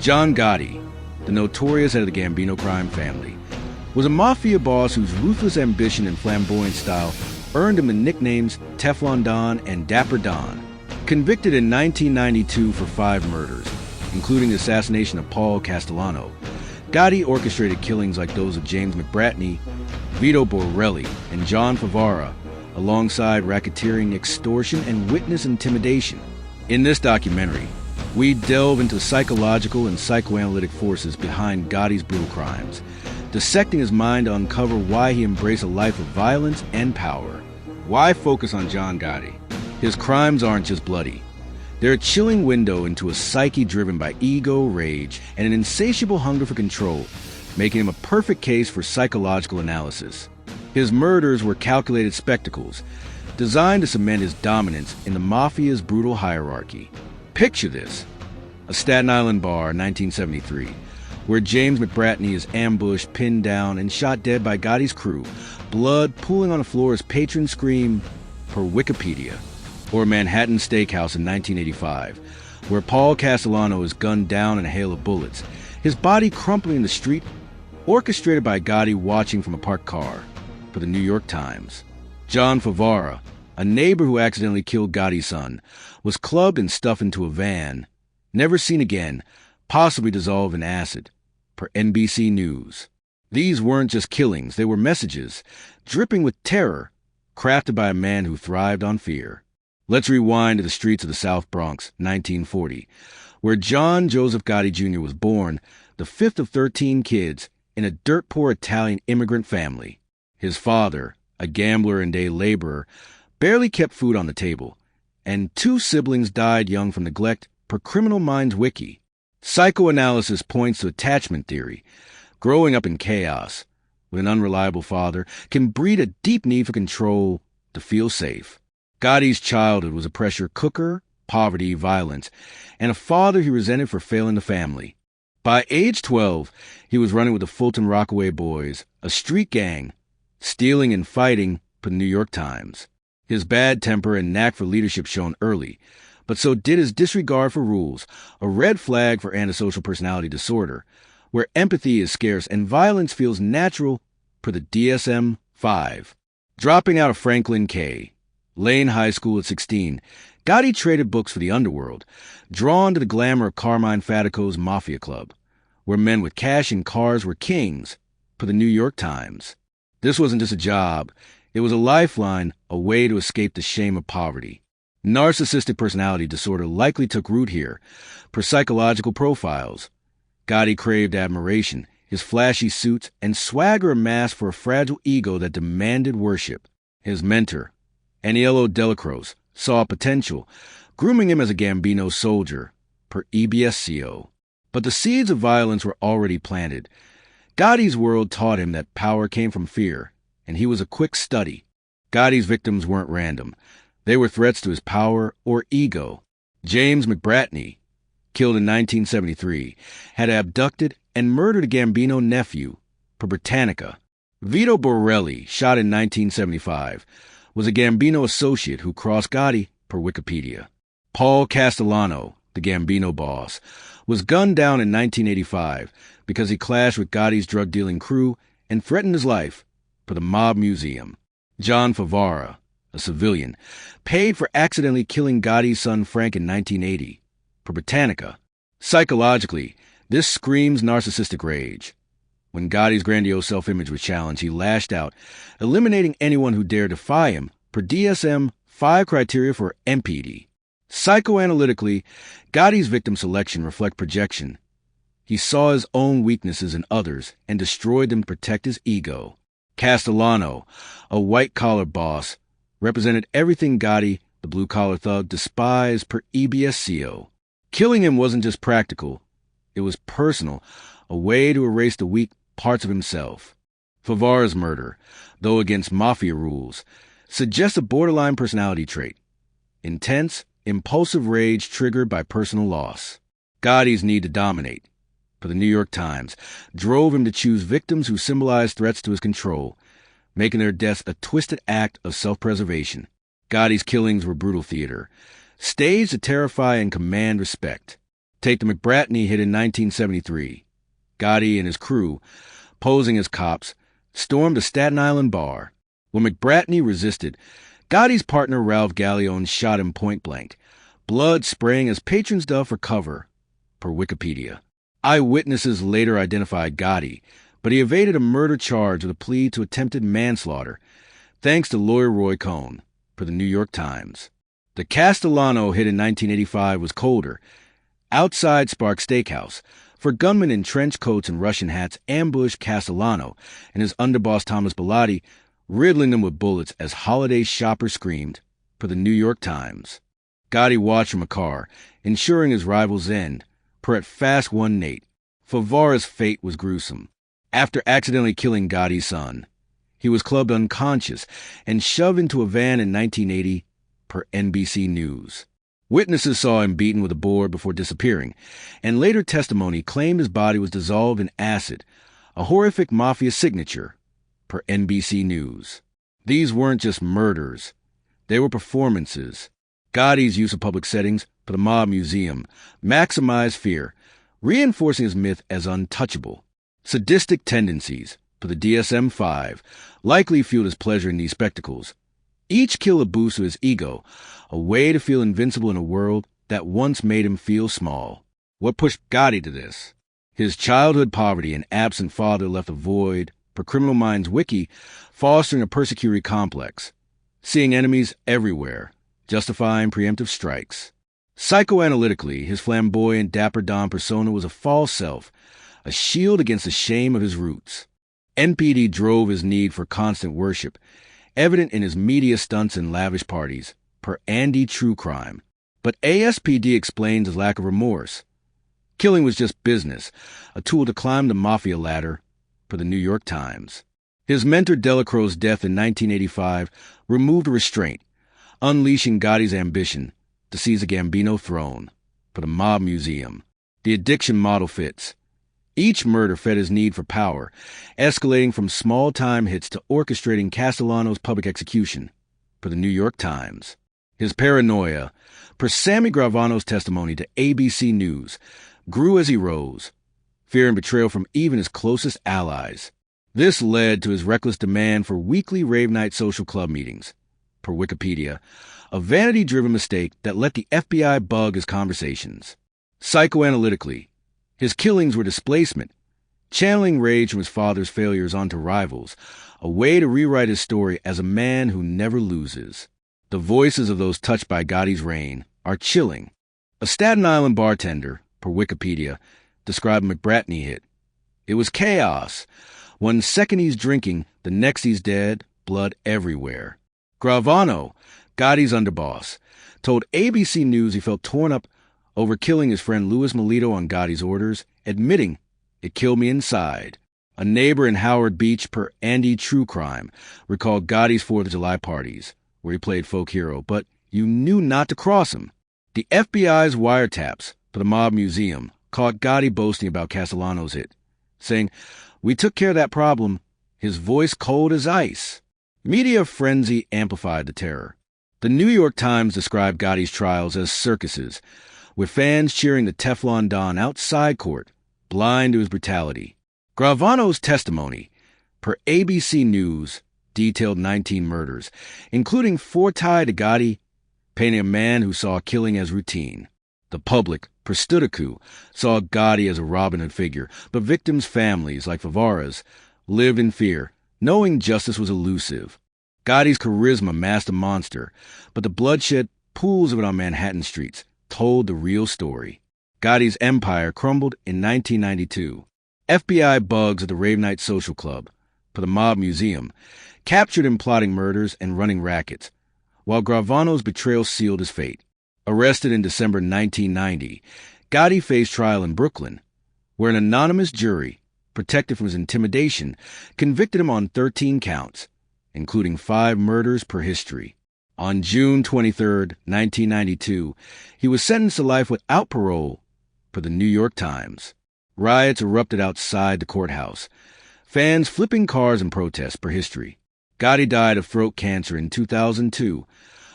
John Gotti, the notorious head of the Gambino crime family, was a mafia boss whose ruthless ambition and flamboyant style earned him the nicknames Teflon Don and Dapper Don. Convicted in 1992 for 5 murders, including the assassination of Paul Castellano, Gotti orchestrated killings like those of James McBratney, Vito Borelli, and John Favara, alongside racketeering, extortion, and witness intimidation. In this documentary, we delve into the psychological and psychoanalytic forces behind Gotti's brutal crimes, dissecting his mind to uncover why he embraced a life of violence and power. Why focus on John Gotti? His crimes aren't just bloody. They're a chilling window into a psyche driven by ego, rage, and an insatiable hunger for control, making him a perfect case for psychological analysis. His murders were calculated spectacles, designed to cement his dominance in the Mafia's brutal hierarchy. Picture this: a Staten Island bar in 1973, where James McBratney is ambushed, pinned down, and shot dead by Gotti's crew, blood pooling on the floor as patrons scream, per Wikipedia. Or Manhattan Steakhouse in 1985, where Paul Castellano is gunned down in a hail of bullets, his body crumpling in the street, orchestrated by Gotti watching from a parked car, for the New York Times. John Favara, a neighbor who accidentally killed Gotti's son, was clubbed and stuffed into a van, never seen again, possibly dissolved in acid, per NBC News. These weren't just killings, they were messages, dripping with terror, crafted by a man who thrived on fear. Let's rewind to the streets of the South Bronx, 1940, where John Joseph Gotti Jr. was born, the 5th of 13 kids, in a dirt-poor Italian immigrant family. His father, a gambler and day laborer, barely kept food on the table, and 2 siblings died young from neglect, per Criminal Minds Wiki. Psychoanalysis points to attachment theory. Growing up in chaos, with an unreliable father, can breed a deep need for control to feel safe. Gotti's childhood was a pressure cooker, poverty, violence, and a father he resented for failing the family. By age 12, he was running with the Fulton Rockaway Boys, a street gang, stealing and fighting for the New York Times. His bad temper and knack for leadership shone early, but so did his disregard for rules, a red flag for antisocial personality disorder, where empathy is scarce and violence feels natural per the DSM-5. Dropping out of Franklin K. Lane High School at 16, Gotti traded books for the underworld, drawn to the glamour of Carmine Fatico's Mafia Club, where men with cash and cars were kings, per the New York Times. This wasn't just a job, it was a lifeline, a way to escape the shame of poverty. Narcissistic personality disorder likely took root here, per psychological profiles. Gotti craved admiration, his flashy suits and swagger amassed for a fragile ego that demanded worship. His mentor, Aniello Delacroce, saw potential, grooming him as a Gambino soldier, per EBSCO. But the seeds of violence were already planted. Gotti's world taught him that power came from fear, and he was a quick study. Gotti's victims weren't random. They were threats to his power or ego. James McBratney, killed in 1973, had abducted and murdered a Gambino nephew, per Britannica. Vito Borelli, shot in 1975, was a Gambino associate who crossed Gotti, per Wikipedia. Paul Castellano, the Gambino boss, was gunned down in 1985 because he clashed with Gotti's drug-dealing crew and threatened his life, per the Mob Museum. John Favara, a civilian, paid for accidentally killing Gotti's son Frank in 1980, per Britannica. Psychologically, this screams narcissistic rage. When Gotti's grandiose self-image was challenged, he lashed out, eliminating anyone who dared defy him, per DSM-5 criteria for MPD. Psychoanalytically, Gotti's victim selection reflect projection. He saw his own weaknesses in others and destroyed them to protect his ego. Castellano, a white-collar boss, represented everything Gotti, the blue-collar thug, despised per EBSCO. Killing him wasn't just practical, it was personal, a way to erase the weak parts of himself. Favara's murder, though against Mafia rules, suggests a borderline personality trait. Intense, impulsive rage triggered by personal loss. Gotti's need to dominate, per the New York Times, drove him to choose victims who symbolized threats to his control, making their deaths a twisted act of self-preservation. Gotti's killings were brutal theater, staged to terrify and command respect. Take the McBratney hit in 1973. Gotti and his crew, posing as cops, stormed a Staten Island bar. When McBratney resisted, Gotti's partner Ralph Gallione shot him point blank, blood spraying as patrons dug for cover, per Wikipedia. Eyewitnesses later identified Gotti, but he evaded a murder charge with a plea to attempted manslaughter, thanks to lawyer Roy Cohn, per the New York Times. The Castellano hit in 1985 was colder. Outside Sparks Steakhouse, for gunmen in trench coats and Russian hats ambushed Castellano and his underboss Thomas Bilotti, riddling them with bullets as holiday shoppers screamed, per the New York Times. Gotti watched from a car, ensuring his rival's end, per at Fast One Nate. Favara's fate was gruesome. After accidentally killing Gotti's son, he was clubbed unconscious and shoved into a van in 1980, per NBC News. Witnesses saw him beaten with a board before disappearing, and later testimony claimed his body was dissolved in acid, a horrific Mafia signature, per NBC News. These weren't just murders. They were performances. Gotti's use of public settings, per the Mob Museum, maximized fear, reinforcing his myth as untouchable. Sadistic tendencies, per the DSM-5, likely fueled his pleasure in these spectacles. Each kill a boost to his ego, a way to feel invincible in a world that once made him feel small. What pushed Gotti to this? His childhood poverty and absent father left a void, per Criminal Minds Wiki, fostering a persecutory complex. Seeing enemies everywhere, justifying preemptive strikes. Psychoanalytically, his flamboyant Dapper Don persona was a false self, a shield against the shame of his roots. NPD drove his need for constant worship, evident in his media stunts and lavish parties, per Andy True Crime. But ASPD explains his lack of remorse. Killing was just business, a tool to climb the Mafia ladder, per the New York Times. His mentor Delacroix's death in 1985 removed restraint, unleashing Gotti's ambition to seize the Gambino throne, per the Mob Museum. The addiction model fits. Each murder fed his need for power, escalating from small-time hits to orchestrating Castellano's public execution, per the New York Times. His paranoia, per Sammy Gravano's testimony to ABC News, grew as he rose, fear and betrayal from even his closest allies. This led to his reckless demand for weekly rave night social club meetings, per Wikipedia, a vanity-driven mistake that let the FBI bug his conversations. Psychoanalytically, his killings were displacement, channeling rage from his father's failures onto rivals, a way to rewrite his story as a man who never loses. The voices of those touched by Gotti's reign are chilling. A Staten Island bartender, per Wikipedia, described McBratney hit. It was chaos. One second he's drinking, the next he's dead, blood everywhere. Gravano, Gotti's underboss, told ABC News he felt torn up over killing his friend Louis Melito on Gotti's orders, admitting, "It killed me inside." A neighbor in Howard Beach, per Andy True Crime, recalled Gotti's 4th of July parties, where he played folk hero, but you knew not to cross him. The FBI's wiretaps, per the Mob Museum, caught Gotti boasting about Castellano's hit, saying, "We took care of that problem," his voice cold as ice. Media frenzy amplified the terror. The New York Times described Gotti's trials as circuses, with fans cheering the Teflon Don outside court, blind to his brutality. Gravano's testimony, per ABC News, detailed 19 murders, including 4 tied to Gotti, painting a man who saw killing as routine. The public, per Studicu, saw Gotti as a Robin Hood figure, but victims' families, like Favara's, lived in fear, knowing justice was elusive. Gotti's charisma masked a monster, but the bloodshed pools of it on Manhattan streets told the real story. Gotti's empire crumbled in 1992. FBI bugs at the Rave Night Social Club, per the Mob Museum, captured him plotting murders and running rackets, while Gravano's betrayal sealed his fate. Arrested in December 1990, Gotti faced trial in Brooklyn, where an anonymous jury, protected from his intimidation, convicted him on 13 counts, including 5 murders per history. On June 23, 1992, he was sentenced to life without parole, per the New York Times. Riots erupted outside the courthouse, fans flipping cars in protest, per history. Gotti died of throat cancer in 2002,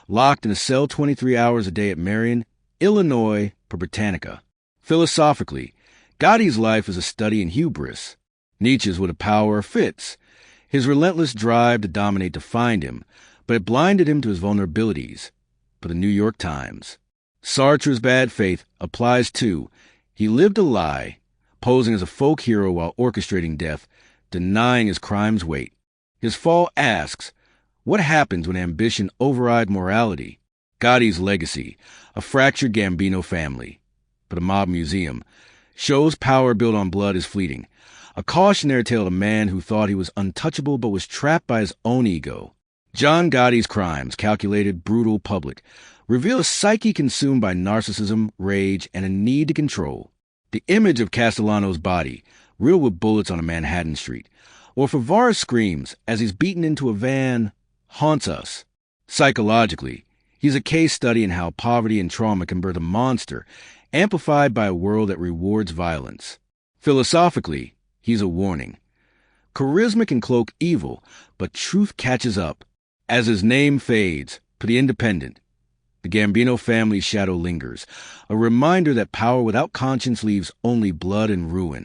locked in a cell 23 hours a day at Marion, Illinois, per Britannica. Philosophically, Gotti's life is a study in hubris. Nietzsche's with a power fits. His relentless drive to dominate defined him, but it blinded him to his vulnerabilities. For the New York Times, Sartre's bad faith applies too. He lived a lie, posing as a folk hero while orchestrating death, denying his crime's weight. His fall asks, what happens when ambition overrides morality? Gotti's legacy, a fractured Gambino family. For the Mob Museum, shows power built on blood is fleeting. A cautionary tale of a man who thought he was untouchable but was trapped by his own ego. John Gotti's crimes, calculated, brutal, public, reveal a psyche consumed by narcissism, rage, and a need to control. The image of Castellano's body, reeled with bullets on a Manhattan street, or Favara's screams as he's beaten into a van, haunts us. Psychologically, he's a case study in how poverty and trauma can birth a monster, amplified by a world that rewards violence. Philosophically, he's a warning. Charisma can cloak evil, but truth catches up. As his name fades, for the Independent, the Gambino family's shadow lingers, a reminder that power without conscience leaves only blood and ruin.